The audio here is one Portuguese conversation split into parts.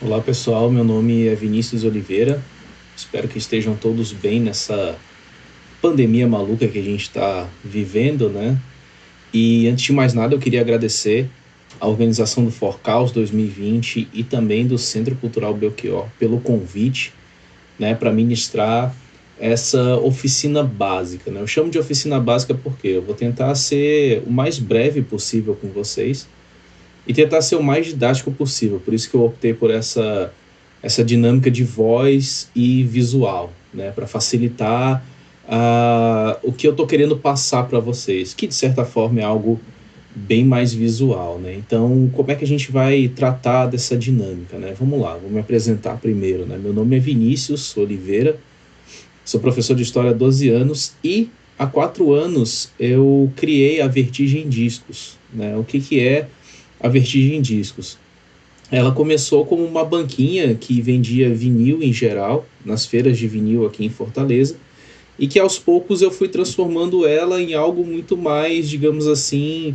Olá pessoal, meu nome é Vinícius Oliveira. Espero que estejam todos bem nessa pandemia maluca que a gente está vivendo, né? E antes de mais nada, eu queria agradecer a organização do Forcaus 2020 e também do Centro Cultural Belchior pelo convite, né, para ministrar essa oficina básica, né? Eu chamo de oficina básica porque eu vou tentar ser o mais breve possível com vocês e tentar ser o mais didático possível. Por isso que eu optei por essa dinâmica de voz e visual, né, para facilitar o que eu estou querendo passar para vocês, que de certa forma é algo bem mais visual, né? Então, como é que a gente vai tratar dessa dinâmica, né? Vamos lá, vou me apresentar primeiro, né? Meu nome é Vinícius Oliveira, sou professor de História há 12 anos e há 4 anos eu criei a Vertigem Discos, né? O que é a Vertigem Discos? Ela começou como uma banquinha que vendia vinil em geral, nas feiras de vinil aqui em Fortaleza, e que aos poucos eu fui transformando ela em algo muito mais, digamos assim,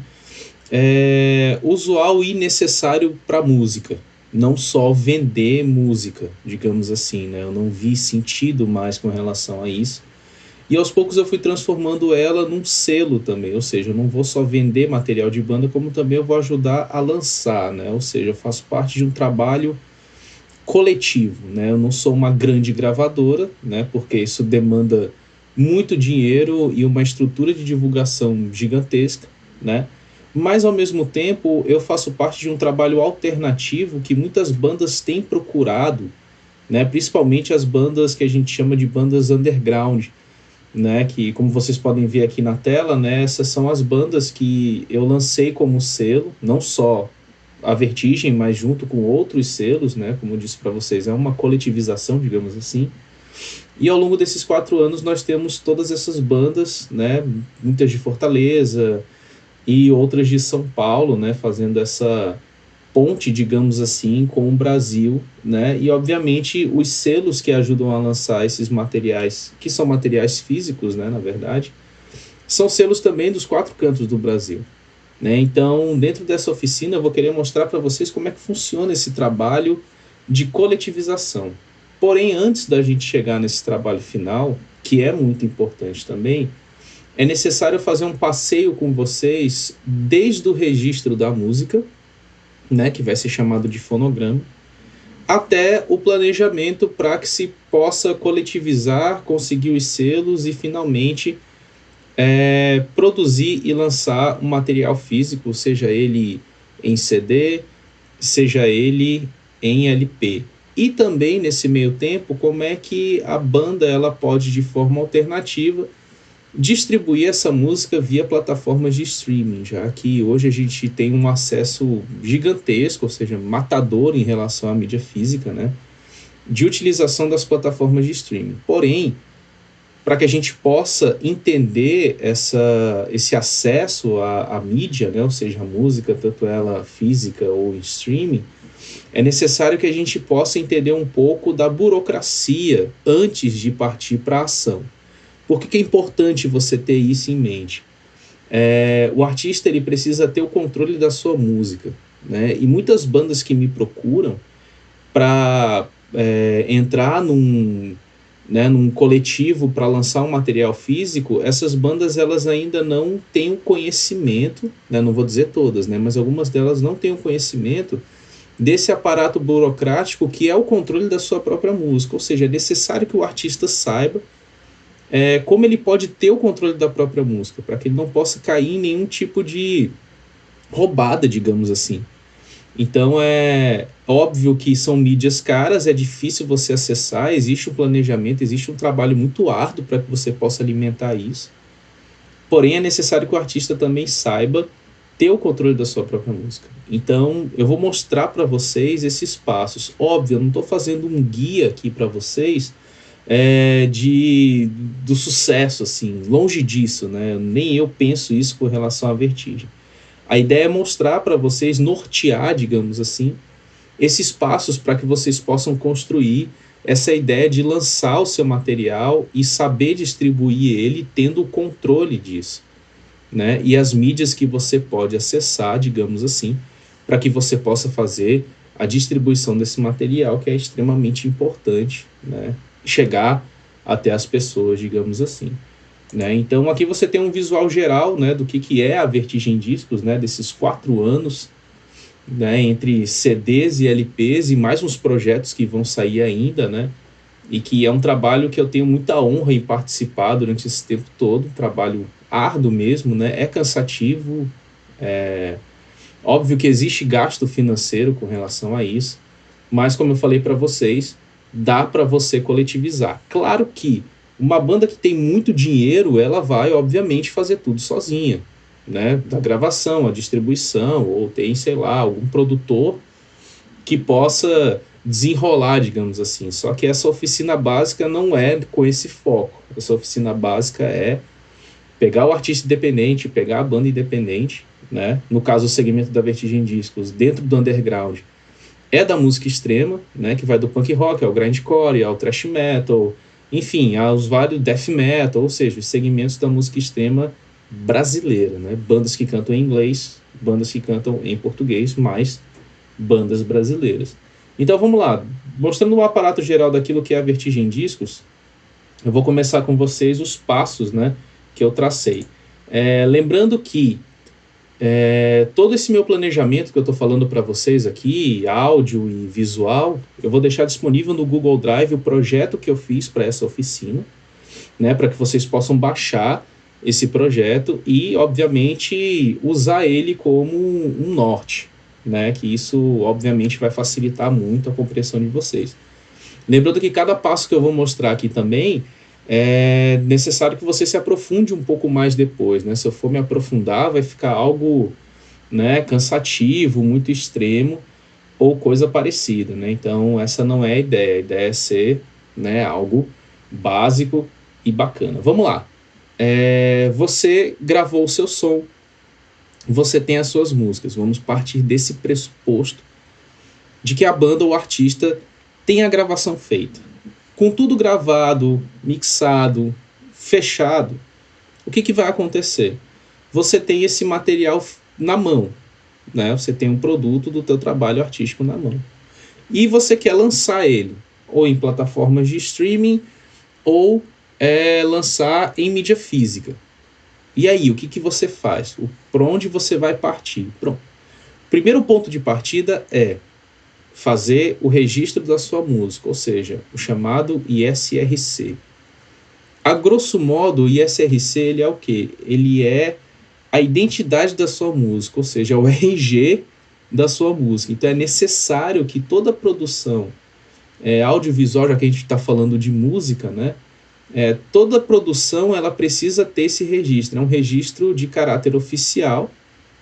usual e necessário para música. Não só vender música, digamos assim, né? Eu não vi sentido mais com relação a isso. E aos poucos eu fui transformando ela num selo também, ou seja, eu não vou só vender material de banda, como também eu vou ajudar a lançar, né? Ou seja, eu faço parte de um trabalho coletivo, né? Eu não sou uma grande gravadora, né? Porque isso demanda muito dinheiro e uma estrutura de divulgação gigantesca, né? Mas ao mesmo tempo eu faço parte de um trabalho alternativo que muitas bandas têm procurado, né? Principalmente as bandas que a gente chama de bandas underground, né, que como vocês podem ver aqui na tela, né, essas são as bandas que eu lancei como selo, não só a Vertigem, mas junto com outros selos, né, como eu disse para vocês, é uma coletivização, digamos assim. E ao longo desses 4 anos nós temos todas essas bandas, né, muitas de Fortaleza e outras de São Paulo, né, fazendo essa ponte, digamos assim, com o Brasil, né? E obviamente os selos que ajudam a lançar esses materiais, que são materiais físicos, né, na verdade, são selos também dos 4 cantos do Brasil, né? Então, dentro dessa oficina, eu vou querer mostrar para vocês como é que funciona esse trabalho de coletivização. Porém, antes da gente chegar nesse trabalho final, que é muito importante também, é necessário fazer um passeio com vocês desde o registro da música, né, que vai ser chamado de fonograma, até o planejamento para que se possa coletivizar, conseguir os selos e finalmente produzir e lançar um material físico, seja ele em CD, seja ele em LP. E também nesse meio tempo, como é que a banda ela pode de forma alternativa distribuir essa música via plataformas de streaming, já que hoje a gente tem um acesso gigantesco, ou seja, matador em relação à mídia física, né, de utilização das plataformas de streaming. Porém, para que a gente possa entender esse acesso à mídia, né, ou seja, a música, tanto ela física ou em streaming, é necessário que a gente possa entender um pouco da burocracia antes de partir para a ação. Por que é importante você ter isso em mente? O artista ele precisa ter o controle da sua música, né? E muitas bandas que me procuram para entrar num coletivo para lançar um material físico, essas bandas elas ainda não têm o conhecimento, né? Não vou dizer todas, né? Mas algumas delas não têm o conhecimento desse aparato burocrático que é o controle da sua própria música. Ou seja, é necessário que o artista saiba como ele pode ter o controle da própria música, para que ele não possa cair em nenhum tipo de roubada, digamos assim. Então é óbvio que são mídias caras, é difícil você acessar, existe um planejamento, existe um trabalho muito árduo para que você possa alimentar isso. Porém, é necessário que o artista também saiba ter o controle da sua própria música. Então, eu vou mostrar para vocês esses passos. Óbvio, eu não estou fazendo um guia aqui para vocês do sucesso, assim, longe disso, né? Nem eu penso isso com relação à Vertigem. A ideia é mostrar para vocês, nortear, digamos assim, esses passos para que vocês possam construir essa ideia de lançar o seu material e saber distribuir ele tendo o controle disso, né? E as mídias que você pode acessar, digamos assim, para que você possa fazer a distribuição desse material, que é extremamente importante, né, chegar até as pessoas, digamos assim. Né? Então aqui você tem um visual geral, né, do que é a Vertigem Discos, né, desses 4 anos, né, entre CDs e LPs e mais uns projetos que vão sair ainda, né, e que é um trabalho que eu tenho muita honra em participar durante esse tempo todo, um trabalho árduo mesmo, né, é cansativo, óbvio que existe gasto financeiro com relação a isso, mas como eu falei para vocês, dá para você coletivizar. Claro que uma banda que tem muito dinheiro, ela vai, obviamente, fazer tudo sozinha, né? Da gravação, a distribuição, ou tem, sei lá, algum produtor que possa desenrolar, digamos assim. Só que essa oficina básica não é com esse foco. Essa oficina básica é pegar o artista independente, pegar a banda independente, né? No caso, o segmento da Vertigem Discos, dentro do underground, é da música extrema, né, que vai do punk rock ao grindcore, ao thrash metal, enfim, aos vários death metal, ou seja, os segmentos da música extrema brasileira, né, bandas que cantam em inglês, bandas que cantam em português, mais bandas brasileiras. Então vamos lá, mostrando um aparato geral daquilo que é a Vertigem Discos, eu vou começar com vocês os passos, né, que eu tracei. Lembrando que todo esse meu planejamento que eu estou falando para vocês aqui, áudio e visual, eu vou deixar disponível no Google Drive o projeto que eu fiz para essa oficina, né, para que vocês possam baixar esse projeto e, obviamente, usar ele como um norte, né, que isso, obviamente, vai facilitar muito a compreensão de vocês. Lembrando que cada passo que eu vou mostrar aqui também é necessário que você se aprofunde um pouco mais depois, né? Se eu for me aprofundar, vai ficar algo, né, cansativo, muito extremo ou coisa parecida, né? Então, essa não é a ideia é ser, né, algo básico e bacana. Vamos lá. Você gravou o seu som, você tem as suas músicas. Vamos partir desse pressuposto de que a banda ou o artista tem a gravação feita. Com tudo gravado, mixado, fechado, o que vai acontecer? Você tem esse material na mão, né? Você tem um produto do teu trabalho artístico na mão. E você quer lançar ele, ou em plataformas de streaming, ou lançar em mídia física. E aí, o que você faz? Por onde você vai partir? Pronto. Primeiro ponto de partida é fazer o registro da sua música, ou seja, o chamado ISRC. A grosso modo, o ISRC ele é o quê? Ele é a identidade da sua música, ou seja, o RG da sua música. Então é necessário que toda produção audiovisual, já que a gente está falando de música, né? Toda produção ela precisa ter esse registro. É um registro de caráter oficial,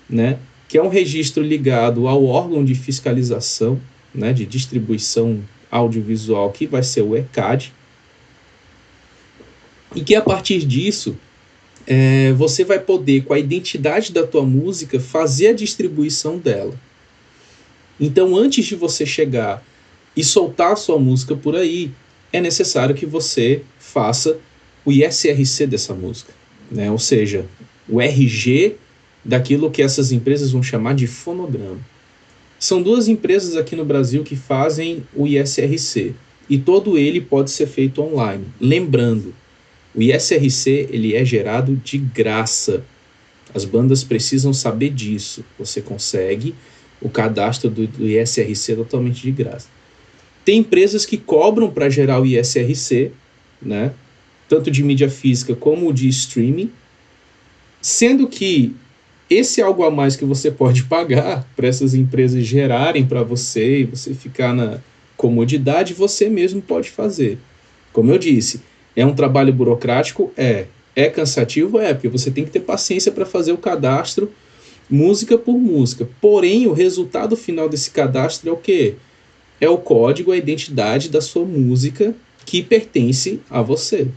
né? Que é um registro ligado ao órgão de fiscalização, né, de distribuição audiovisual, que vai ser o ECAD, e que a partir disso você vai poder, com a identidade da tua música, fazer a distribuição dela. Então, antes de você chegar e soltar a sua música por aí, é necessário que você faça o ISRC dessa música, né? Ou seja, o RG daquilo que essas empresas vão chamar de fonograma. São 2 empresas aqui no Brasil que fazem o ISRC, e todo ele pode ser feito online. Lembrando, o ISRC ele é gerado de graça. As bandas precisam saber disso. Você consegue o cadastro do ISRC totalmente de graça. Tem empresas que cobram para gerar o ISRC, né? Tanto de mídia física como de streaming, sendo que esse algo a mais que você pode pagar para essas empresas gerarem para você e você ficar na comodidade, você mesmo pode fazer. Como eu disse, é um trabalho burocrático? É cansativo? Porque você tem que ter paciência para fazer o cadastro música por música. Porém, o resultado final desse cadastro é o quê? É o código, a identidade da sua música que pertence a você.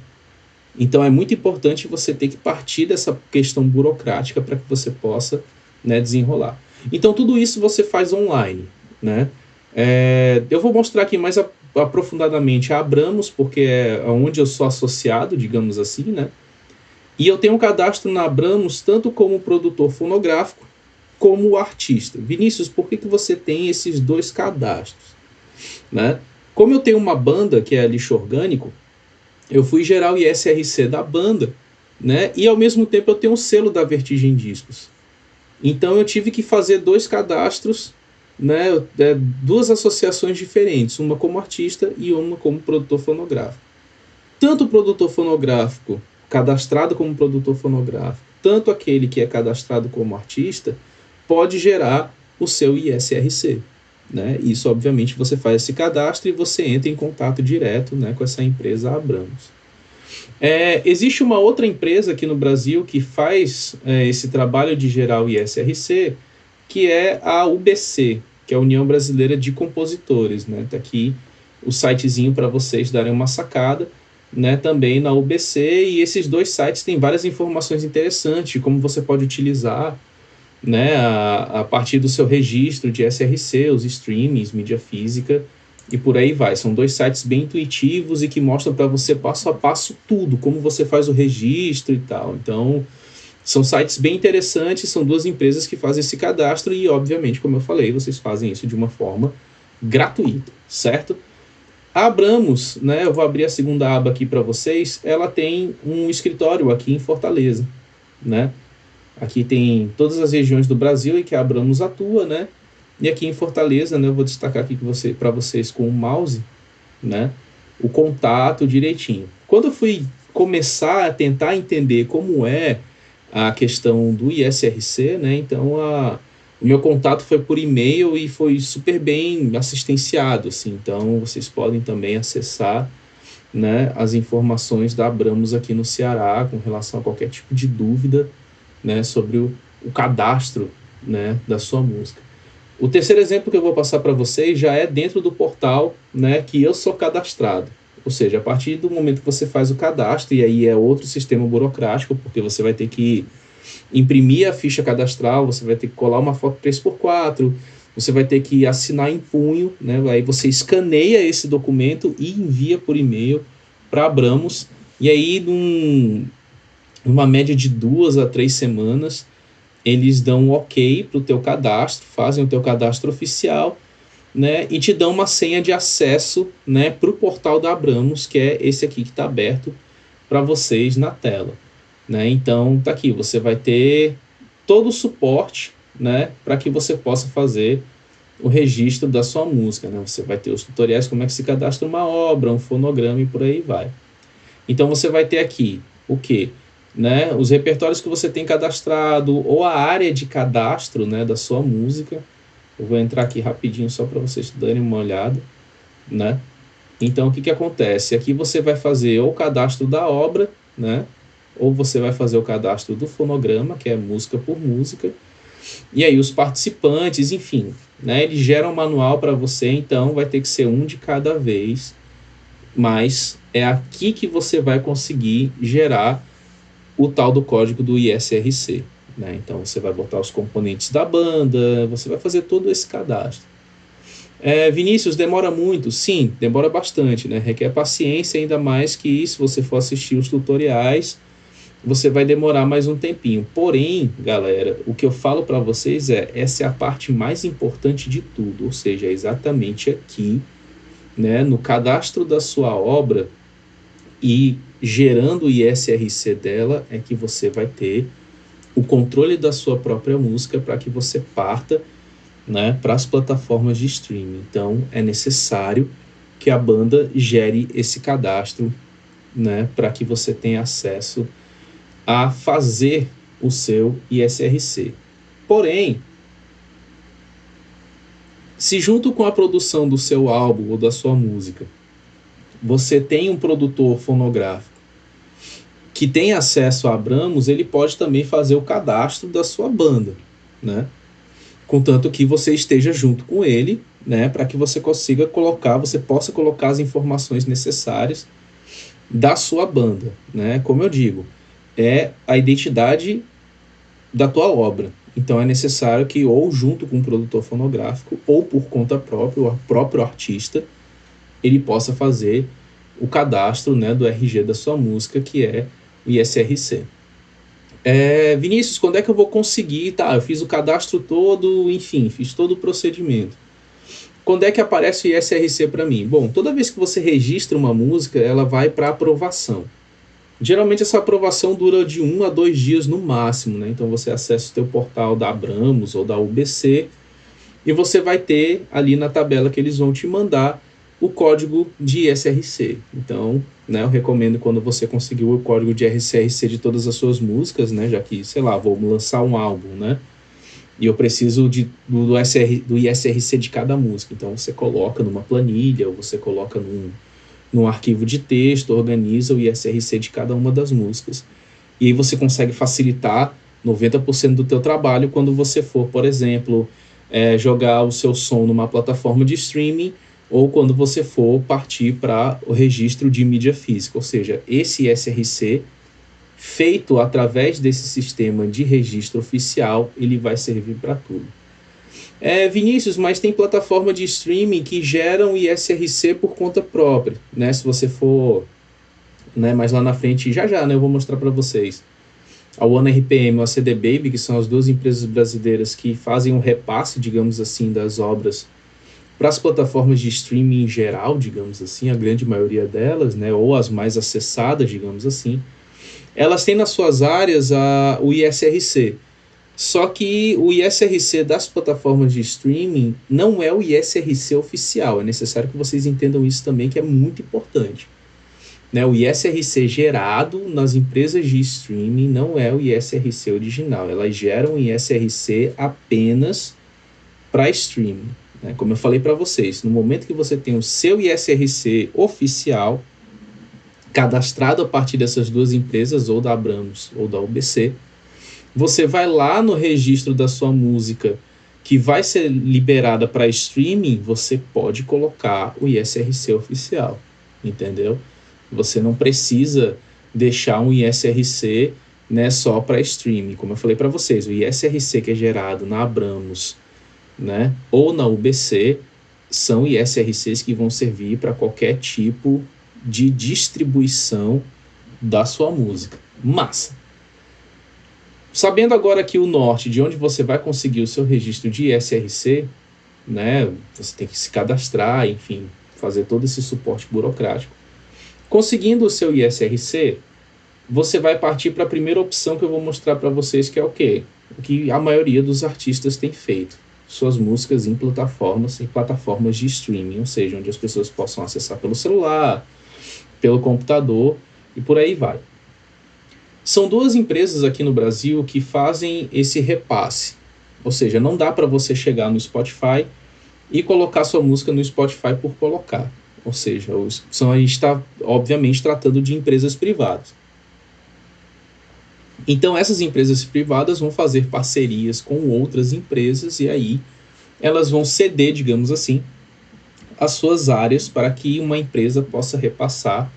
Então é muito importante você ter que partir dessa questão burocrática para que você possa, né, desenrolar. Então tudo isso você faz online, né? Eu vou mostrar aqui mais aprofundadamente a Abramos, porque é onde eu sou associado, digamos assim, né? E eu tenho um cadastro na Abramos tanto como produtor fonográfico, como artista. Vinícius, por que você tem esses dois cadastros? Né? Como eu tenho uma banda que é lixo orgânico, eu fui gerar o ISRC da banda, né? E ao mesmo tempo eu tenho um selo da Vertigem Discos. Então eu tive que fazer dois cadastros, né? Duas associações diferentes, uma como artista e uma como produtor fonográfico. Tanto o produtor fonográfico cadastrado como produtor fonográfico, tanto aquele que é cadastrado como artista, pode gerar o seu ISRC. Né? Isso, obviamente, você faz esse cadastro e você entra em contato direto, né, com essa empresa Abramos. Existe uma outra empresa aqui no Brasil que faz esse trabalho de gerar o ISRC, que é a UBC, que é a União Brasileira de Compositores. Né? Tá aqui o sitezinho para vocês darem uma sacada, né, também na UBC, e esses dois sites têm várias informações interessantes, como você pode utilizar, né, a partir do seu registro de SRC, os streamings, mídia física, e por aí vai. São dois sites bem intuitivos e que mostram para você passo a passo tudo, como você faz o registro e tal. Então, são sites bem interessantes, são duas empresas que fazem esse cadastro e, obviamente, como eu falei, vocês fazem isso de uma forma gratuita, certo? A Abramos, né, eu vou abrir a segunda aba aqui para vocês, ela tem um escritório aqui em Fortaleza, né? Aqui tem todas as regiões do Brasil em que a Abramos atua, né? E aqui em Fortaleza, né, eu vou destacar aqui para vocês com o mouse, né, o contato direitinho. Quando eu fui começar a tentar entender como é a questão do ISRC, né, então o meu contato foi por e-mail e foi super bem assistenciado, assim. Então vocês podem também acessar, né, as informações da Abramos aqui no Ceará com relação a qualquer tipo de dúvida, né, sobre o cadastro, né, da sua música. O terceiro exemplo que eu vou passar para vocês já é dentro do portal, né, que eu sou cadastrado. Ou seja, a partir do momento que você faz o cadastro, e aí é outro sistema burocrático, porque você vai ter que imprimir a ficha cadastral, você vai ter que colar uma foto 3x4, você vai ter que assinar em punho, né, aí você escaneia esse documento e envia por e-mail para a Abramos, e aí numa média de 2 a 3 semanas, eles dão um ok para o teu cadastro, fazem o teu cadastro oficial, né, e te dão uma senha de acesso, né, para o portal da Abramos, que é esse aqui que está aberto para vocês na tela. Né? Então, tá aqui, você vai ter todo o suporte, né, para que você possa fazer o registro da sua música. Né? Você vai ter os tutoriais, como é que se cadastra uma obra, um fonograma e por aí vai. Então, você vai ter aqui o quê? Né, os repertórios que você tem cadastrado ou a área de cadastro, né, da sua música. Eu vou entrar aqui rapidinho só para vocês darem uma olhada, né? Então, o que acontece? Aqui você vai fazer o cadastro da obra, né? Ou você vai fazer o cadastro do fonograma, que é música por música. E aí os participantes, enfim, né, eles geram um manual para você, então vai ter que ser um de cada vez. Mas é aqui que você vai conseguir gerar o tal do código do ISRC. Né? Então, você vai botar os componentes da banda, você vai fazer todo esse cadastro. Vinícius, demora muito? Sim, demora bastante, né? Requer paciência, ainda mais que se você for assistir os tutoriais, você vai demorar mais um tempinho. Porém, galera, o que eu falo para vocês essa é a parte mais importante de tudo, ou seja, é exatamente aqui, né, no cadastro da sua obra e gerando o ISRC dela, é que você vai ter o controle da sua própria música para que você parta, né, para as plataformas de streaming. Então, é necessário que a banda gere esse cadastro, né, para que você tenha acesso a fazer o seu ISRC. Porém, se junto com a produção do seu álbum ou da sua música, você tem um produtor fonográfico que tem acesso a Abramos, ele pode também fazer o cadastro da sua banda, né? Contanto que você esteja junto com ele, né, para que você consiga colocar, você possa colocar as informações necessárias da sua banda, né? Como eu digo, é a identidade da tua obra. Então é necessário que ou junto com o produtor fonográfico ou por conta própria, o próprio artista, ele possa fazer o cadastro, né, do RG da sua música, que é o ISRC. Vinícius, quando é que eu vou conseguir? Tá, eu fiz o cadastro todo, enfim, fiz todo o procedimento. Quando é que aparece o ISRC para mim? Bom, toda vez que você registra uma música, ela vai para aprovação. Geralmente essa aprovação dura de 1 a 2 dias no máximo, né? Então você acessa o teu portal da Abramos ou da UBC e você vai ter ali na tabela que eles vão te mandar o código de ISRC. Então, né, eu recomendo quando você conseguir o código de ISRC de todas as suas músicas, né? Já que, sei lá, vou lançar um álbum, né? E eu preciso do ISRC de cada música. Então você coloca numa planilha, ou você coloca num arquivo de texto, organiza o ISRC de cada uma das músicas. E aí você consegue facilitar 90% do teu trabalho quando você for, por exemplo, jogar o seu som numa plataforma de streaming, ou quando você for partir para o registro de mídia física. Ou seja, esse ISRC feito através desse sistema de registro oficial, ele vai servir para tudo. Vinícius, mas tem plataforma de streaming que geram ISRC por conta própria, né? Se você for, né, mais lá na frente, já, né, eu vou mostrar para vocês. A OneRPM ou a CD Baby, que são as duas empresas brasileiras que fazem um repasse, digamos assim, das obras para as plataformas de streaming em geral, digamos assim, a grande maioria delas, né, ou as mais acessadas, digamos assim, elas têm nas suas áreas o ISRC. Só que o ISRC das plataformas de streaming não é o ISRC oficial. É necessário que vocês entendam isso também, que é muito importante. Né? O ISRC gerado nas empresas de streaming não é o ISRC original. Elas geram o ISRC apenas para streaming. Né? Como eu falei para vocês, no momento que você tem o seu ISRC oficial, cadastrado a partir dessas duas empresas, ou da Abramos ou da UBC, você vai lá no registro da sua música que vai ser liberada para streaming, você pode colocar o ISRC oficial, entendeu? Você não precisa deixar um ISRC, né, só para streaming. Como eu falei para vocês, o ISRC que é gerado na Abramos, né, ou na UBC, são ISRCs que vão servir para qualquer tipo de distribuição da sua música. Massa! Sabendo agora aqui o norte de onde você vai conseguir o seu registro de ISRC, né, você tem que se cadastrar, enfim, fazer todo esse suporte burocrático. Conseguindo o seu ISRC, você vai partir para a primeira opção que eu vou mostrar para vocês, que é o quê? O que a maioria dos artistas tem feito. Suas músicas em plataformas de streaming, ou seja, onde as pessoas possam acessar pelo celular, pelo computador e por aí vai. São duas empresas aqui no Brasil que fazem esse repasse. Ou seja, não dá para você chegar no Spotify e colocar sua música no Spotify por colocar. Ou seja, a gente está, obviamente, tratando de empresas privadas. Então, essas empresas privadas vão fazer parcerias com outras empresas e aí elas vão ceder, digamos assim, as suas áreas para que uma empresa possa repassar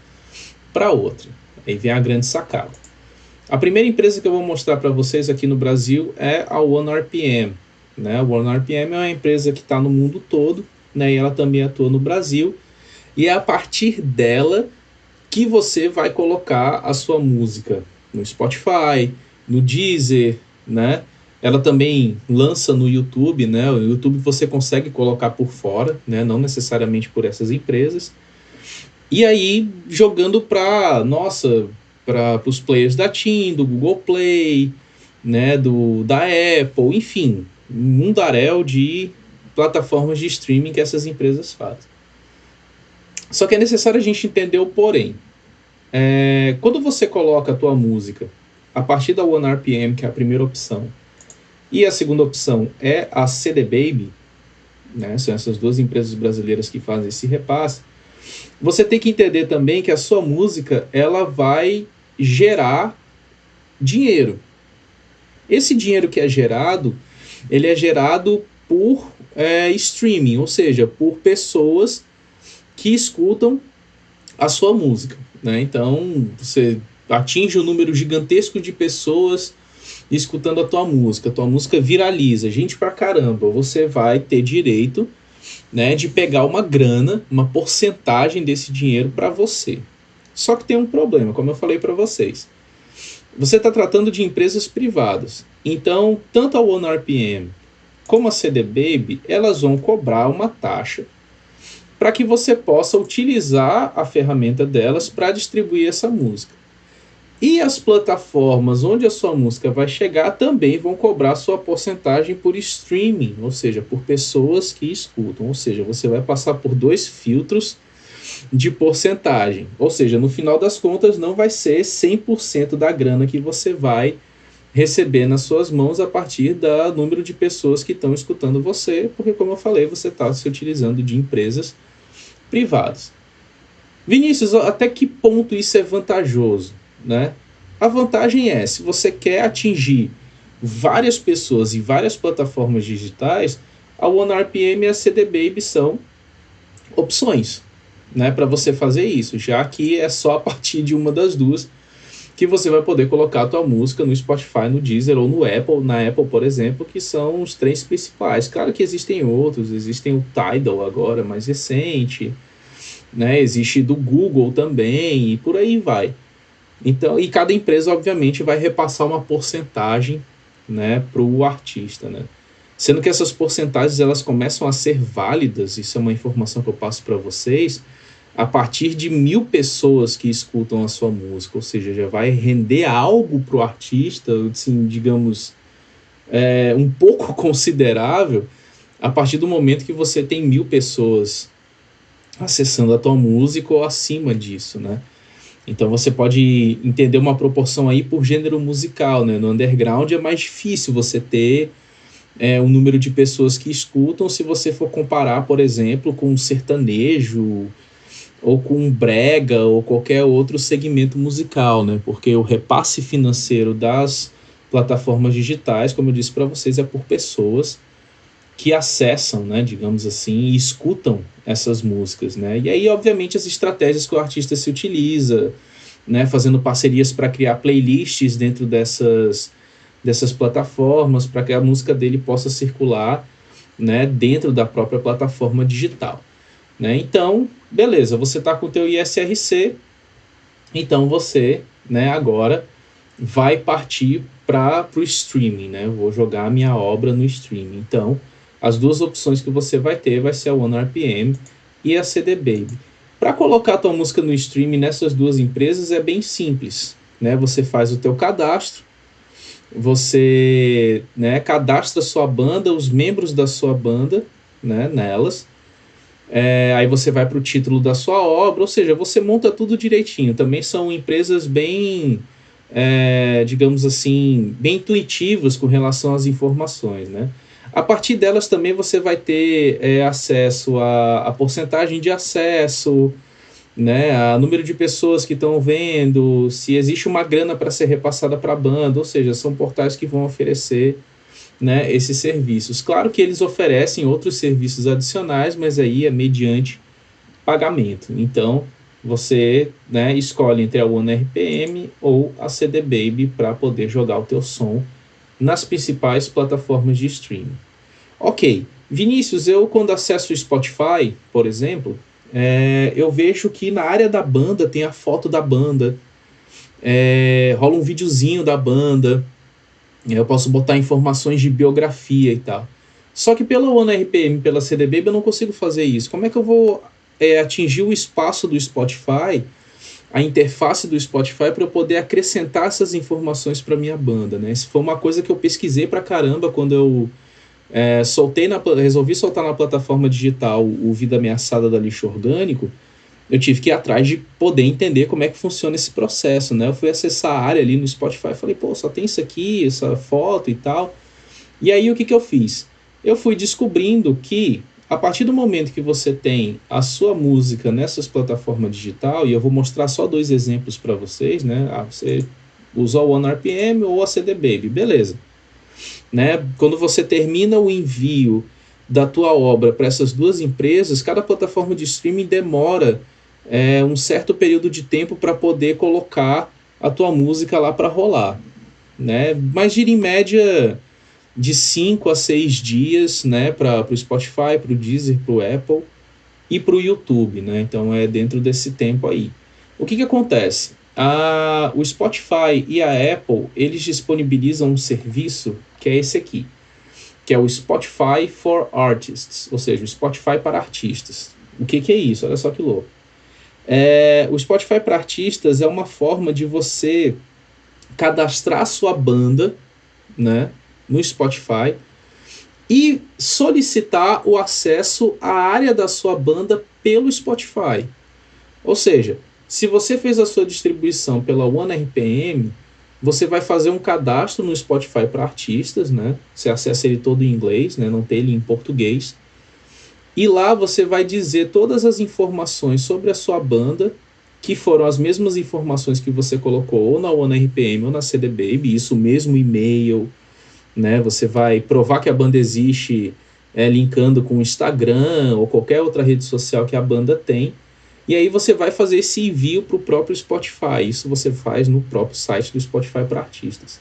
para outra. Aí vem a grande sacada. A primeira empresa que eu vou mostrar para vocês aqui no Brasil é a OneRPM. Né? A OneRPM é uma empresa que está no mundo todo, né? E ela também atua no Brasil. E é a partir dela que você vai colocar a sua música no Spotify, no Deezer, né? Ela também lança no YouTube, né? O YouTube você consegue colocar por fora, né? Não necessariamente por essas empresas. E aí, jogando para os players da TIM, do Google Play, né? Da Apple, enfim, um mundaréu de plataformas de streaming que essas empresas fazem. Só que é necessário a gente entender o porém. Quando você coloca a tua música a partir da OneRPM, que é a primeira opção, e a segunda opção é a CD Baby, né, são essas duas empresas brasileiras que fazem esse repasse, você tem que entender também que a sua música ela vai gerar dinheiro. Esse dinheiro que é gerado, ele é gerado por streaming, ou seja, por pessoas que escutam a sua música, né? Então, você atinge um número gigantesco de pessoas escutando a tua música viraliza, gente pra caramba, você vai ter direito, né, de pegar uma grana, uma porcentagem desse dinheiro para você. Só que tem um problema, como eu falei para vocês. você está tratando de empresas privadas. Então, tanto a OneRPM como a CD Baby, elas vão cobrar uma taxa para que você possa utilizar a ferramenta delas para distribuir essa música. E as plataformas onde a sua música vai chegar também vão cobrar sua porcentagem por streaming, ou seja, por pessoas que escutam. Ou seja, você vai passar por 2 filtros de porcentagem. Ou seja, no final das contas, não vai ser 100% da grana que você vai receber nas suas mãos a partir do número de pessoas que estão escutando você, porque, como eu falei, você está se utilizando de empresas privadas. Vinícius, até que ponto isso é vantajoso, né? A vantagem é, se você quer atingir várias pessoas e várias plataformas digitais, a OneRPM e a CD Baby são opções, né, para você fazer isso, já que é só a partir de uma das duas que você vai poder colocar a tua música no Spotify, no Deezer ou no Apple, na Apple, por exemplo, que são os 3 principais. Claro que existem outros, existem o Tidal agora, mais recente, né? Existe do Google também e por aí vai. Então, e cada empresa, obviamente, vai repassar uma porcentagem, né, para o artista, né? Sendo que essas porcentagens elas começam a ser válidas, isso é uma informação que eu passo para vocês, a partir de 1.000 pessoas que escutam a sua música, ou seja, já vai render algo para o artista, assim, digamos, um pouco considerável, a partir do momento que você tem 1.000 pessoas acessando a tua música ou acima disso, né? Então você pode entender uma proporção aí por gênero musical, né? No underground é mais difícil você ter um número de pessoas que escutam se você for comparar, por exemplo, com um sertanejo ou com um brega ou qualquer outro segmento musical, né? Porque o repasse financeiro das plataformas digitais, como eu disse para vocês, é por pessoas que acessam, né, digamos assim, e escutam essas músicas, né? E aí, obviamente, as estratégias que o artista se utiliza, né, fazendo parcerias para criar playlists dentro dessas plataformas, para que a música dele possa circular, né, dentro da própria plataforma digital, né? Então, beleza, você está com o teu ISRC, então você, né, agora vai partir para o streaming, né? Eu vou jogar a minha obra no streaming. Então, as duas opções que você vai ter vai ser a OneRPM e a CD Baby. Para colocar a tua música no streaming nessas duas empresas é bem simples, né? Você faz o teu cadastro, você, né, cadastra a sua banda, os membros da sua banda, né, nelas. Aí você vai para o título da sua obra, ou seja, você monta tudo direitinho. Também são empresas bem, digamos assim, bem intuitivas com relação às informações, né? A partir delas também você vai ter acesso a porcentagem de acesso, né, a número de pessoas que estão vendo, se existe uma grana para ser repassada para a banda, ou seja, são portais que vão oferecer, né, esses serviços. Claro que eles oferecem outros serviços adicionais, mas aí é mediante pagamento. Então, você, né, escolhe entre a OneRPM ou a CD Baby para poder jogar o teu som nas principais plataformas de streaming. Ok, Vinícius, eu quando acesso o Spotify, por exemplo, eu vejo que na área da banda tem a foto da banda, rola um videozinho da banda, eu posso botar informações de biografia e tal. Só que pela OneRPM, pela CD Baby, eu não consigo fazer isso. Como é que eu vou atingir o espaço do Spotify, a interface do Spotify, para eu poder acrescentar essas informações para minha banda, né? Isso foi uma coisa que eu pesquisei pra caramba quando eu resolvi soltar na plataforma digital o Vida Ameaçada da Lixo Orgânico. Eu tive que ir atrás de poder entender como é que funciona esse processo, né? Eu fui acessar a área ali no Spotify e falei, pô, só tem isso aqui, essa foto e tal. E aí o que eu fiz? Eu fui descobrindo que a partir do momento que você tem a sua música nessas plataformas digital, e eu vou mostrar só 2 exemplos para vocês, né? Você usa o OneRPM ou a CD Baby, beleza. Né? Quando você termina o envio da tua obra para essas 2 empresas, cada plataforma de streaming demora um certo período de tempo para poder colocar a tua música lá para rolar, né? Mas gira em média de 5 a 6 dias, né, para o Spotify, para o Deezer, para o Apple e para o YouTube, né? Então é dentro desse tempo aí. O que acontece? O Spotify e a Apple, eles disponibilizam um serviço que é esse aqui, que é o Spotify for Artists, ou seja, o Spotify para artistas. O que é isso? Olha só que louco. O Spotify para artistas é uma forma de você cadastrar a sua banda, né, no Spotify e solicitar o acesso à área da sua banda pelo Spotify. Ou seja, se você fez a sua distribuição pela OneRPM, você vai fazer um cadastro no Spotify para artistas, né? Você acessa ele todo em inglês, né? Não tem ele em português. E lá você vai dizer todas as informações sobre a sua banda, que foram as mesmas informações que você colocou ou na OneRPM ou na CD Baby, isso mesmo e-mail, né? Você vai provar que a banda existe linkando com o Instagram ou qualquer outra rede social que a banda tem. E aí você vai fazer esse envio para o próprio Spotify. Isso você faz no próprio site do Spotify para artistas.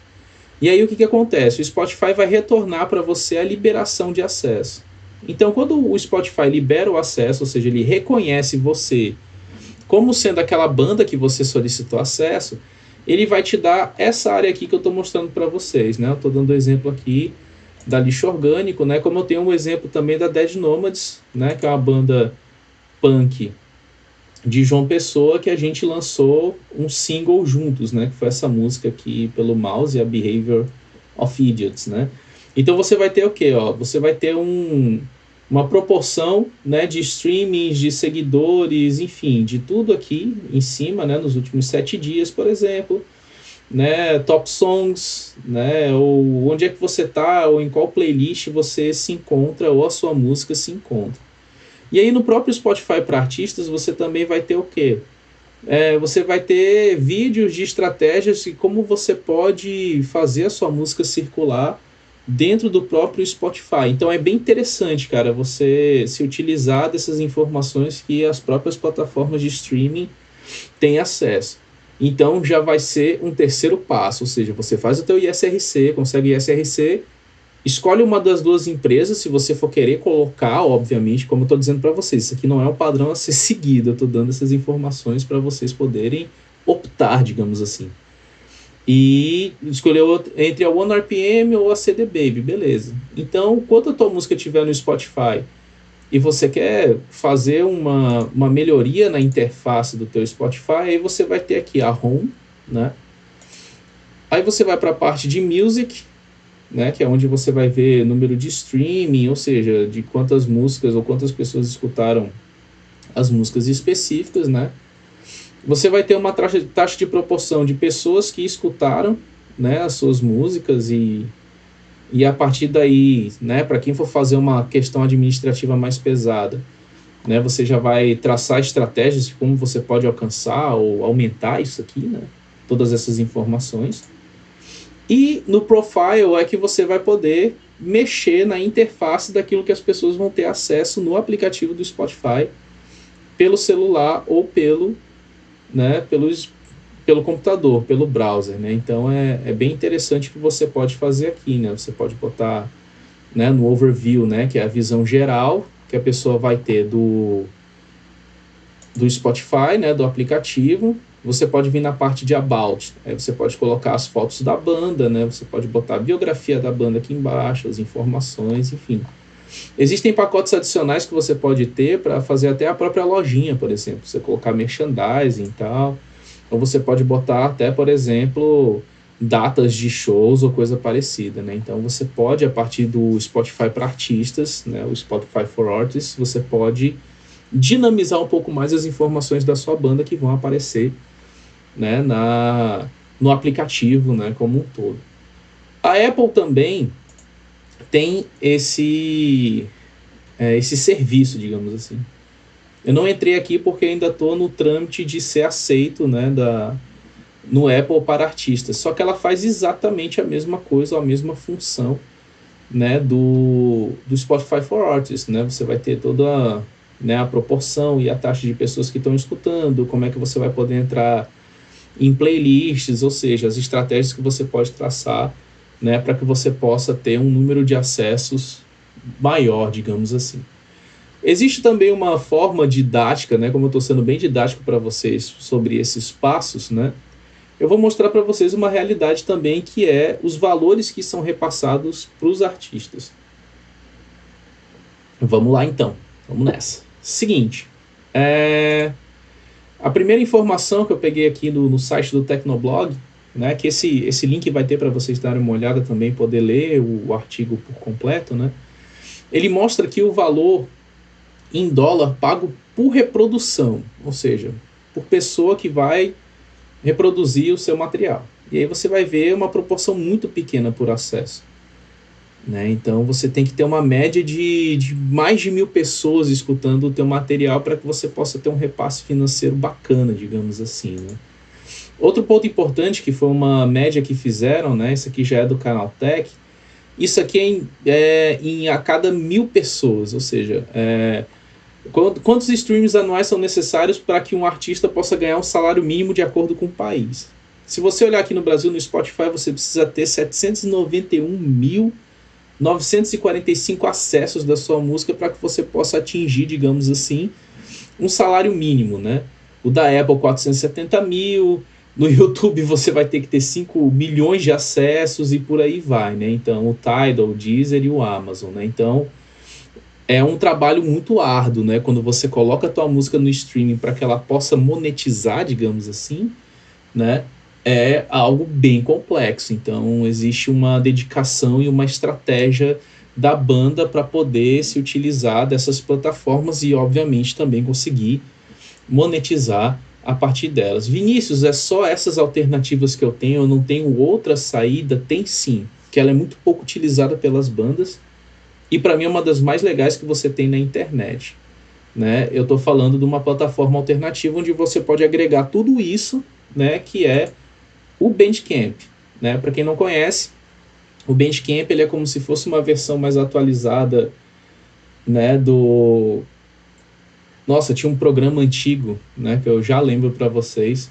E aí o que acontece? O Spotify vai retornar para você a liberação de acesso. Então, quando o Spotify libera o acesso, ou seja, ele reconhece você como sendo aquela banda que você solicitou acesso, ele vai te dar essa área aqui que eu estou mostrando para vocês, né? Eu estou dando o exemplo aqui da Lixo Orgânico, né? Como eu tenho um exemplo também da Dead Nomads, né? Que é uma banda punk de João Pessoa, que a gente lançou um single juntos, né? Que foi essa música aqui pelo Mouse, a Behavior of Idiots, né? Então você vai ter o quê? Você vai ter uma proporção, né, de streamings, de seguidores, enfim, de tudo aqui em cima, né, nos últimos 7 dias, por exemplo, né, top songs, né, ou onde é que você está, ou em qual playlist você se encontra, ou a sua música se encontra. E aí no próprio Spotify para artistas você também vai ter o quê? Você vai ter vídeos de estratégias de como você pode fazer a sua música circular dentro do próprio Spotify. Então é bem interessante, cara, você se utilizar dessas informações que as próprias plataformas de streaming têm acesso. Então já vai ser um terceiro passo, ou seja, você faz o teu ISRC, consegue o ISRC, escolhe uma das duas empresas, se você for querer colocar, obviamente, como eu estou dizendo para vocês, isso aqui não é um padrão a ser seguido, eu estou dando essas informações para vocês poderem optar, digamos assim. E escolheu entre a OneRPM ou a CD Baby, beleza. Então, quando a tua música estiver no Spotify e você quer fazer uma melhoria na interface do teu Spotify, aí você vai ter aqui a Home, né? Aí você vai para a parte de Music, né, que é onde você vai ver número de streaming, ou seja, de quantas músicas ou quantas pessoas escutaram as músicas específicas, né? Você vai ter uma taxa de proporção de pessoas que escutaram, né, as suas músicas e a partir daí, né, para quem for fazer uma questão administrativa mais pesada, né, você já vai traçar estratégias de como você pode alcançar ou aumentar isso aqui, né, todas essas informações. E no profile é que você vai poder mexer na interface daquilo que as pessoas vão ter acesso no aplicativo do Spotify, pelo celular ou pelo computador, pelo browser, né? Então é bem interessante o que você pode fazer aqui, né? Você pode botar, né, no overview, né, que é a visão geral que a pessoa vai ter do Spotify, né, do aplicativo. Você pode vir na parte de About, aí você pode colocar as fotos da banda, né? Você pode botar a biografia da banda aqui embaixo, as informações, enfim. Existem pacotes adicionais que você pode ter para fazer até a própria lojinha, por exemplo. Você colocar merchandising e tal. Ou você pode botar até, por exemplo, datas de shows ou coisa parecida, né? Então você pode, a partir do Spotify para artistas, né, o Spotify for Artists, você pode dinamizar um pouco mais as informações da sua banda que vão aparecer, né, no aplicativo, né, como um todo. A Apple também tem esse serviço, digamos assim. Eu não entrei aqui porque ainda estou no trâmite de ser aceito, né, no Apple para artistas. Só que ela faz exatamente a mesma coisa, a mesma função, né, do Spotify for Artists, né? Você vai ter toda, né, a proporção e a taxa de pessoas que estão escutando, como é que você vai poder entrar em playlists, ou seja, as estratégias que você pode traçar, né, para que você possa ter um número de acessos maior, digamos assim. Existe também uma forma didática, né, como eu estou sendo bem didático para vocês sobre esses passos, né, eu vou mostrar para vocês uma realidade também, que é os valores que são repassados para os artistas. Vamos lá então, vamos nessa. Seguinte, a primeira informação que eu peguei aqui no site do Tecnoblog, né, que esse link vai ter para vocês darem uma olhada também, poder ler o artigo por completo, né, ele mostra que o valor em dólar pago por reprodução, ou seja, por pessoa que vai reproduzir o seu material. E aí você vai ver uma proporção muito pequena por acesso, né? Então você tem que ter uma média de mais de 1.000 pessoas escutando o teu material para que você possa ter um repasse financeiro bacana, digamos assim, né? Outro ponto importante, que foi uma média que fizeram, né? Isso aqui já é do Canaltech. Isso aqui é a cada 1.000 pessoas, ou seja, quantos streams anuais são necessários para que um artista possa ganhar um salário mínimo de acordo com o país? Se você olhar aqui no Brasil, no Spotify, você precisa ter 791.945 acessos da sua música para que você possa atingir, digamos assim, um salário mínimo, né? O da Apple, 470 mil. No YouTube você vai ter que ter 5 milhões de acessos e por aí vai, né? Então, o Tidal, o Deezer e o Amazon, né? Então, é um trabalho muito árduo, né? Quando você coloca a tua música no streaming para que ela possa monetizar, digamos assim, né? É algo bem complexo. Então, existe uma dedicação e uma estratégia da banda para poder se utilizar dessas plataformas e, obviamente, também conseguir monetizar a partir delas. Vinícius, é só essas alternativas que eu tenho? Eu não tenho outra saída? Tem sim, que ela é muito pouco utilizada pelas bandas e para mim é uma das mais legais que você tem na internet, né? Eu estou falando de uma plataforma alternativa onde você pode agregar tudo isso, né, que é o Bandcamp, né? Para quem não conhece, o Bandcamp ele é como se fosse uma versão mais atualizada, né, do... Nossa, tinha um programa antigo, né, que eu já lembro para vocês,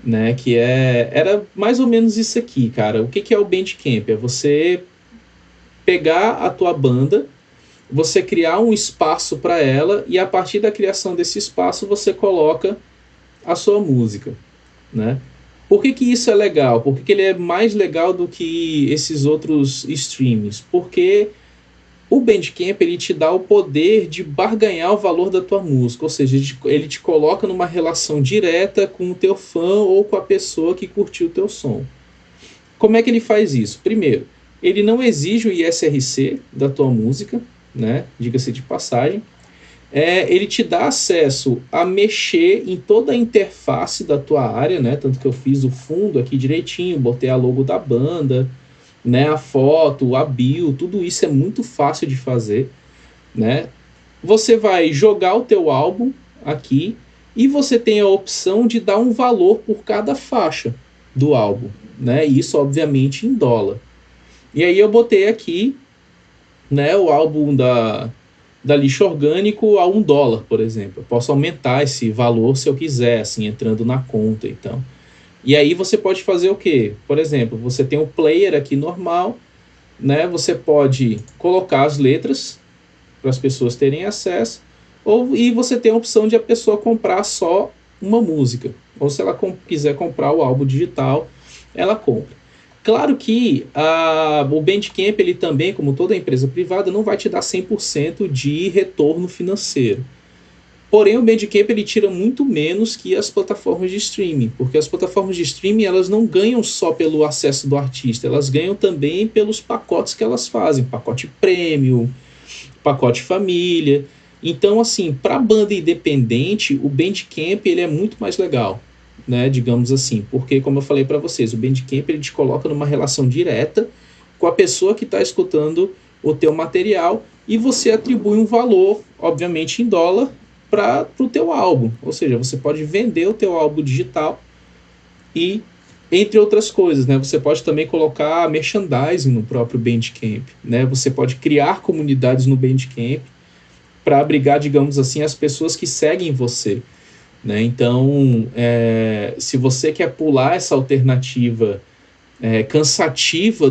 né, que era mais ou menos isso aqui, cara. O que é o Bandcamp? É você pegar a tua banda, você criar um espaço para ela e a partir da criação desse espaço você coloca a sua música, né? Por que isso é legal? Por que ele é mais legal do que esses outros streams? Porque o Bandcamp ele te dá o poder de barganhar o valor da tua música, ou seja, ele te coloca numa relação direta com o teu fã ou com a pessoa que curtiu o teu som. Como é que ele faz isso? Primeiro, ele não exige o ISRC da tua música, né? Diga-se de passagem. Ele te dá acesso a mexer em toda a interface da tua área, né? Tanto que eu fiz o fundo aqui direitinho, botei a logo da banda, né? A foto, a bio, tudo isso é muito fácil de fazer, né? Você vai jogar o teu álbum aqui e você tem a opção de dar um valor por cada faixa do álbum, né? Isso, obviamente, em dólar. E aí eu botei aqui, né, o álbum da Lixo Orgânico a $1, por exemplo. Eu posso aumentar esse valor se eu quiser, assim, entrando na conta, então. E aí você pode fazer o quê? Por exemplo, você tem o player aqui normal, né? Você pode colocar as letras para as pessoas terem acesso, e você tem a opção de a pessoa comprar só uma música. Ou se ela quiser comprar o álbum digital, ela compra. Claro que o Bandcamp, ele também, como toda empresa privada, não vai te dar 100% de retorno financeiro. Porém, o Bandcamp ele tira muito menos que as plataformas de streaming, porque as plataformas de streaming elas não ganham só pelo acesso do artista, elas ganham também pelos pacotes que elas fazem, pacote premium, pacote família. Então, assim, para banda independente, o Bandcamp ele é muito mais legal, né, digamos assim, porque, como eu falei para vocês, o Bandcamp ele te coloca numa relação direta com a pessoa que está escutando o teu material e você atribui um valor, obviamente em dólar, para o teu álbum. Ou seja, você pode vender o teu álbum digital e, entre outras coisas, né, você pode também colocar merchandising no próprio Bandcamp, né, você pode criar comunidades no Bandcamp para abrigar, digamos assim, as pessoas que seguem você, né? Então, se você quer pular essa alternativa cansativa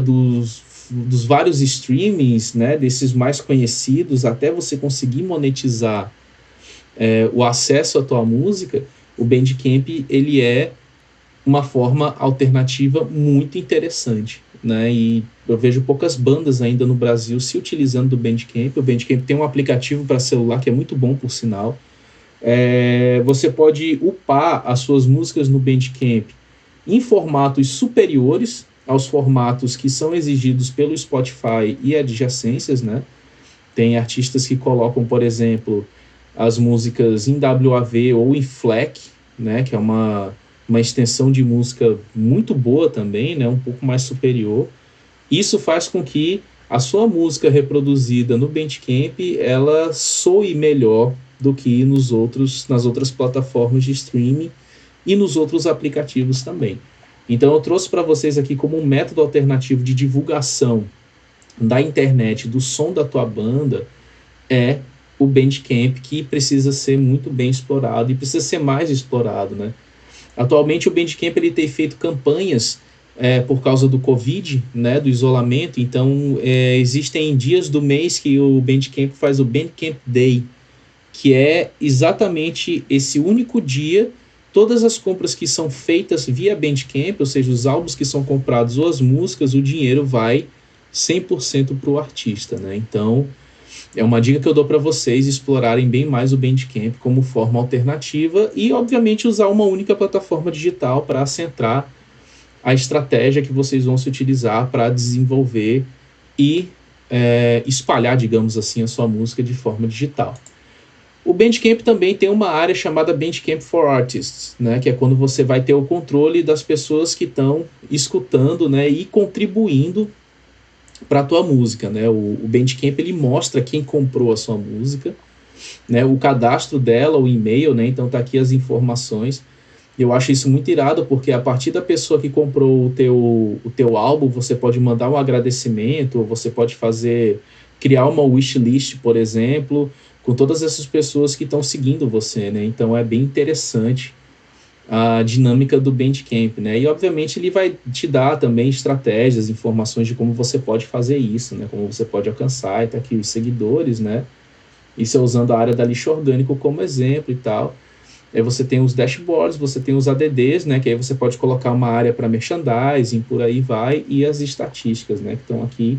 dos vários streamings, né, desses mais conhecidos, até você conseguir monetizar o acesso à tua música, o Bandcamp ele é uma forma alternativa muito interessante, né? E eu vejo poucas bandas ainda no Brasil se utilizando do Bandcamp. O Bandcamp tem um aplicativo para celular que é muito bom, por sinal. Você pode upar as suas músicas no Bandcamp em formatos superiores aos formatos que são exigidos pelo Spotify e adjacências, né? Tem artistas que colocam, por exemplo, as músicas em WAV ou em FLAC, né? Que é uma extensão de música muito boa também, né? Um pouco mais superior. Isso faz com que a sua música reproduzida no Bandcamp, ela soe melhor do que nas outras plataformas de streaming e nos outros aplicativos também. Então eu trouxe para vocês aqui como um método alternativo de divulgação da internet, do som da tua banda, o Bandcamp, que precisa ser muito bem explorado e precisa ser mais explorado, né? Atualmente o Bandcamp ele tem feito campanhas por causa do Covid, né, do isolamento. Então existem dias do mês que o Bandcamp faz o Bandcamp Day, que é exatamente esse único dia. Todas as compras que são feitas via Bandcamp, ou seja, os álbuns que são comprados ou as músicas, o dinheiro vai 100% para o artista, né? Então, é uma dica que eu dou para vocês explorarem bem mais o Bandcamp como forma alternativa e, obviamente, usar uma única plataforma digital para centrar a estratégia que vocês vão se utilizar para desenvolver e espalhar, digamos assim, a sua música de forma digital. O Bandcamp também tem uma área chamada Bandcamp for Artists, né, que é quando você vai ter o controle das pessoas que estão escutando, né, e contribuindo para a tua música, né? O Bandcamp ele mostra quem comprou a sua música, né, o cadastro dela, o e-mail, né, então tá aqui as informações. Eu acho isso muito irado, porque a partir da pessoa que comprou o teu álbum, você pode mandar um agradecimento, ou você pode criar uma wishlist, por exemplo, com todas essas pessoas que estão seguindo você, né? Então é bem interessante a dinâmica do Bandcamp, né? E obviamente ele vai te dar também estratégias, informações de como você pode fazer isso, né? Como você pode alcançar, e tá aqui os seguidores, né? Isso é usando a área da lixo orgânico como exemplo e tal. Aí você tem os dashboards, você tem os ADDs, né? Que aí você pode colocar uma área para merchandising, por aí vai, e as estatísticas, né? Que estão aqui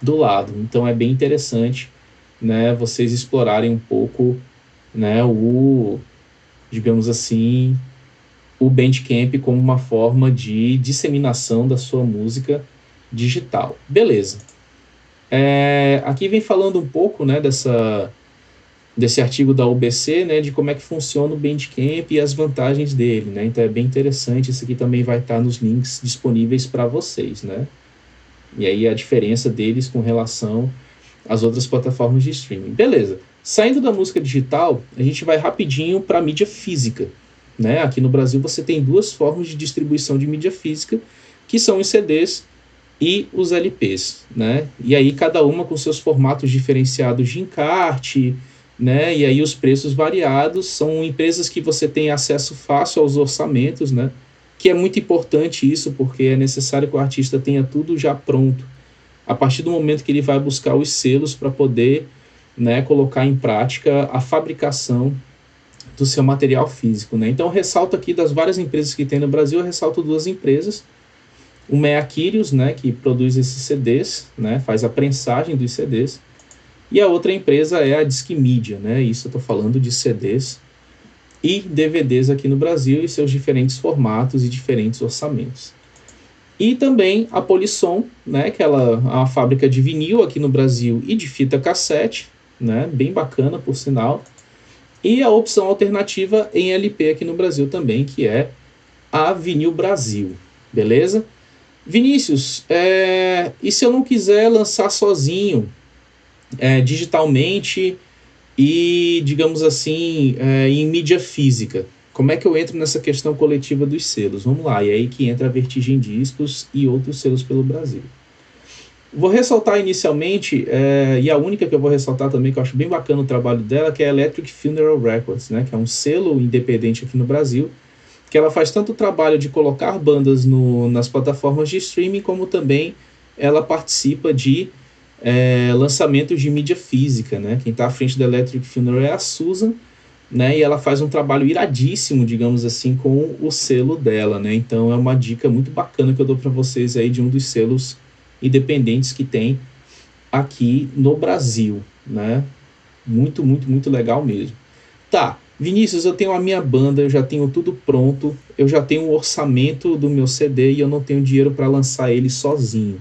do lado. Então é bem interessante, né? Vocês explorarem um pouco, né? Digamos assim, o Bandcamp como uma forma de disseminação da sua música digital. Beleza. Aqui vem falando um pouco, né, desse artigo da UBC, né, de como é que funciona o Bandcamp e as vantagens dele, né? Então é bem interessante. Isso aqui também vai estar nos links disponíveis para vocês, né? E aí a diferença deles com relação às outras plataformas de streaming. Beleza. Saindo da música digital, a gente vai rapidinho para a mídia física, né? Aqui no Brasil você tem duas formas de distribuição de mídia física, que são os CDs e os LPs, né? E aí cada uma com seus formatos diferenciados de encarte, né? E aí os preços variados. São empresas que você tem acesso fácil aos orçamentos, né? Que é muito importante isso, porque é necessário que o artista tenha tudo já pronto, a partir do momento que ele vai buscar os selos para poder, né, colocar em prática a fabricação do seu material físico, né? Então eu ressalto aqui das várias empresas que tem no Brasil, eu ressalto duas empresas. Uma é a Quirios, né, que produz esses CDs, né, faz a prensagem dos CDs, e a outra empresa é a Disque Mídia, né? Isso eu estou falando de CDs e DVDs aqui no Brasil e seus diferentes formatos e diferentes orçamentos. E também a Polisson, né, que ela é uma fábrica de vinil aqui no Brasil e de fita cassete, né, bem bacana por sinal. E a opção alternativa em LP aqui no Brasil também, que é a Vinil Brasil, beleza? Vinícius, e se eu não quiser lançar sozinho, digitalmente e, digamos assim, em mídia física, como é que eu entro nessa questão coletiva dos selos? Vamos lá, e aí que entra a Vertigem Discos e outros selos pelo Brasil. Vou ressaltar inicialmente, e a única que eu vou ressaltar também, que eu acho bem bacana o trabalho dela, que é a Electric Funeral Records, né, que é um selo independente aqui no Brasil, que ela faz tanto o trabalho de colocar bandas nas plataformas de streaming, como também ela participa de lançamentos de mídia física, né? Quem está à frente da Electric Funeral é a Susan, né? E ela faz um trabalho iradíssimo, digamos assim, com o selo dela, né? Então é uma dica muito bacana que eu dou para vocês aí de um dos selos independentes que tem aqui no Brasil, né? Muito, muito, muito legal mesmo. Tá, Vinícius, eu tenho a minha banda, eu já tenho tudo pronto, eu já tenho o orçamento do meu CD e eu não tenho dinheiro para lançar ele sozinho.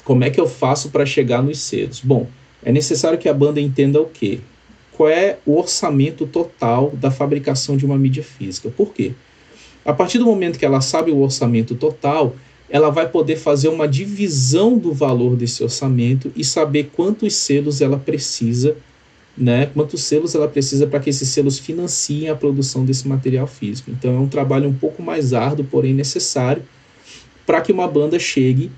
Como é que eu faço para chegar nos selos? Bom, é necessário que a banda entenda o quê? Qual é o orçamento total da fabricação de uma mídia física? Por quê? A partir do momento que ela sabe o orçamento total, ela vai poder fazer uma divisão do valor desse orçamento e saber quantos selos ela precisa, né? Quantos selos ela precisa para que esses selos financiem a produção desse material físico. Então é um trabalho um pouco mais árduo, porém necessário, para que uma banda chegue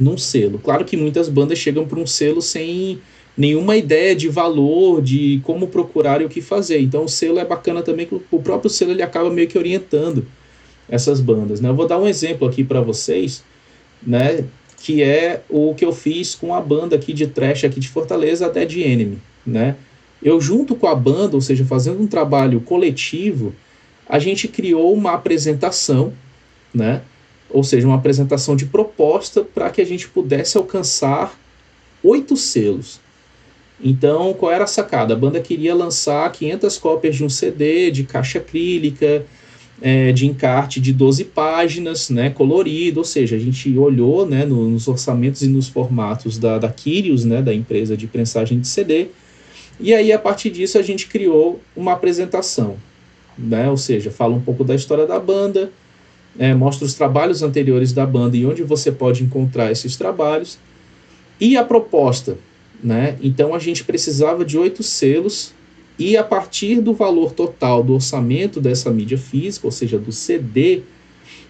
num selo. Claro que muitas bandas chegam para um selo sem nenhuma ideia de valor, de como procurar e o que fazer. Então o selo é bacana também, que o próprio selo ele acaba meio que orientando essas bandas, né? Eu vou dar um exemplo aqui para vocês, né? Que é o que eu fiz com a banda aqui de thrash aqui de Fortaleza, a Dead Enemy, né? Eu junto com a banda, ou seja, fazendo um trabalho coletivo, a gente criou uma apresentação, né? Ou seja, uma apresentação de proposta para que a gente pudesse alcançar 8 selos. Então, qual era a sacada? A banda queria lançar 500 cópias de um CD, de caixa acrílica, de encarte de 12 páginas, né, colorido, ou seja, a gente olhou, né, nos orçamentos e nos formatos da Kyrios, né, da empresa de prensagem de CD, e aí a partir disso a gente criou uma apresentação, né, ou seja, fala um pouco da história da banda, mostra os trabalhos anteriores da banda e onde você pode encontrar esses trabalhos, e a proposta, né, então a gente precisava de 8 selos, e a partir do valor total do orçamento dessa mídia física, ou seja, do CD,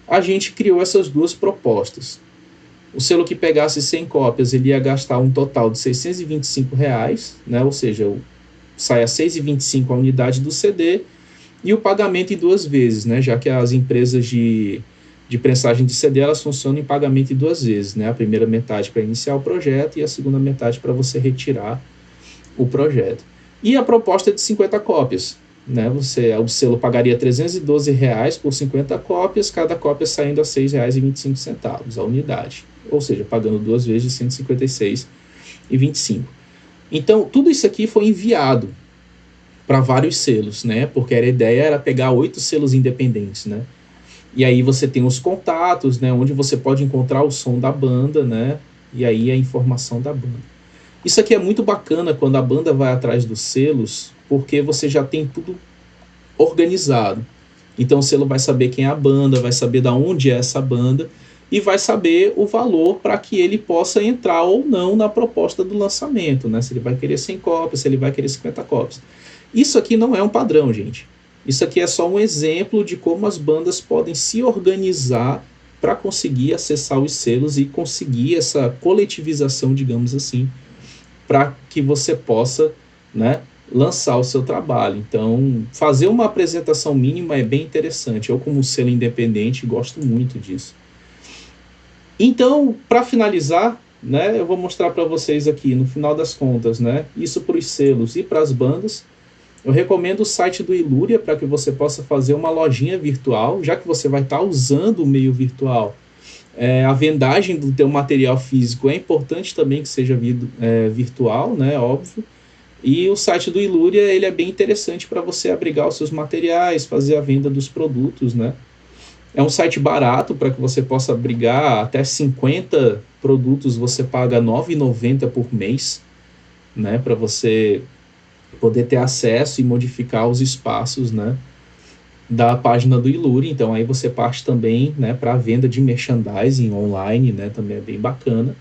a gente criou essas duas propostas. O selo que pegasse 100 cópias, ele ia gastar um total de R$625, né? Ou seja, sai a R$6,25 a unidade do CD, e o pagamento em 2 vezes, né? Já que as empresas de prensagem de CD, elas funcionam em pagamento em 2 vezes, né? A primeira metade para iniciar o projeto e a segunda metade para você retirar o projeto. E a proposta é de 50 cópias, né? O selo pagaria R$312 por 50 cópias, cada cópia saindo a R$6,25 a unidade, ou seja, pagando 2 vezes de R$156,25. Então, tudo isso aqui foi enviado para vários selos, né? Porque a ideia era pegar 8 selos independentes, né? E aí você tem os contatos, né? Onde você pode encontrar o som da banda, né? E aí a informação da banda. Isso aqui é muito bacana quando a banda vai atrás dos selos, porque você já tem tudo organizado. Então o selo vai saber quem é a banda, vai saber de onde é essa banda e vai saber o valor para que ele possa entrar ou não na proposta do lançamento, né? Se ele vai querer 100 cópias, se ele vai querer 50 cópias. Isso aqui não é um padrão, gente. Isso aqui é só um exemplo de como as bandas podem se organizar para conseguir acessar os selos e conseguir essa coletivização, digamos assim, para que você possa, né, lançar o seu trabalho. Então, fazer uma apresentação mínima é bem interessante. Eu, como selo independente, gosto muito disso. Então, para finalizar, né, eu vou mostrar para vocês aqui, no final das contas, né, isso para os selos e para as bandas. Eu recomendo o site do Ilúria para que você possa fazer uma lojinha virtual, já que você vai estar usando o meio virtual. A vendagem do teu material físico é importante também que seja virtual, né, óbvio. E o site do Ilúria, ele é bem interessante para você abrigar os seus materiais, fazer a venda dos produtos, né. É um site barato para que você possa abrigar até 50 produtos, você paga R$ 9,90 por mês, né, para você poder ter acesso e modificar os espaços, né, da página do Ilúria. Então aí você parte também, né, para a venda de merchandising online, né, também é bem bacana,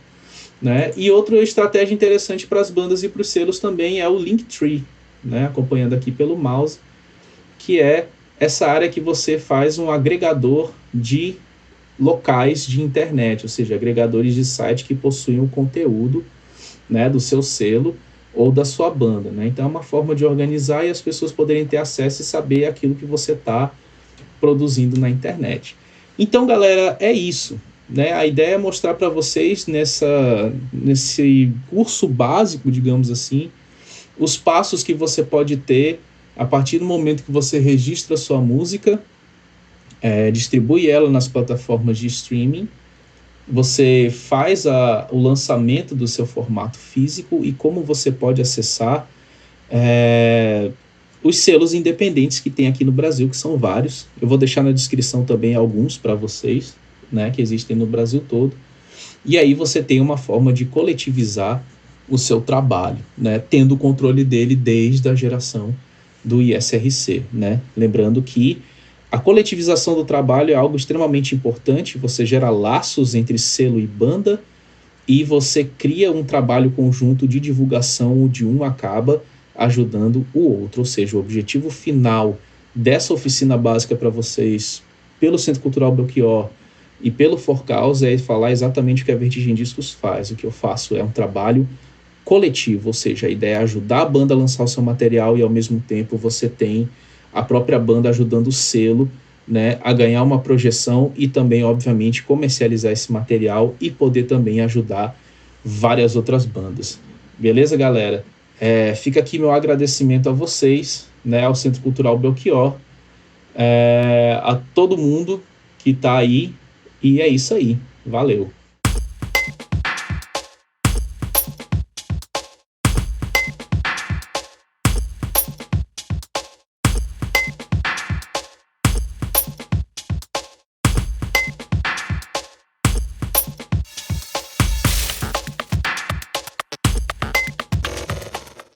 né. E outra estratégia interessante para as bandas e para os selos também é o Linktree, né, acompanhando aqui pelo mouse, que é essa área que você faz um agregador de locais de internet, ou seja, agregadores de site que possuem o conteúdo, né, do seu selo ou da sua banda, né? Então é uma forma de organizar e as pessoas poderem ter acesso e saber aquilo que você está produzindo na internet. Então, galera, é isso, né? A ideia é mostrar para vocês nesse curso básico, digamos assim, os passos que você pode ter a partir do momento que você registra sua música, distribui ela nas plataformas de streaming, você faz o lançamento do seu formato físico e como você pode acessar é, os selos independentes que tem aqui no Brasil, que são vários. Eu vou deixar na descrição também alguns para vocês, né, que existem no Brasil todo. E aí você tem uma forma de coletivizar o seu trabalho, né, tendo o controle dele desde a geração do ISRC, né? Lembrando que a coletivização do trabalho é algo extremamente importante, você gera laços entre selo e banda e você cria um trabalho conjunto de divulgação onde um acaba ajudando o outro, ou seja, o objetivo final dessa oficina básica para vocês, pelo Centro Cultural Belchior e pelo For Causa, é falar exatamente o que a Vertigem Discos faz. O que eu faço é um trabalho coletivo, ou seja, a ideia é ajudar a banda a lançar o seu material e ao mesmo tempo você tem a própria banda ajudando o selo, né, a ganhar uma projeção e também, obviamente, comercializar esse material e poder também ajudar várias outras bandas. Beleza, galera? Fica aqui meu agradecimento a vocês, né, ao Centro Cultural Belchior, a todo mundo que está aí, e é isso aí. Valeu!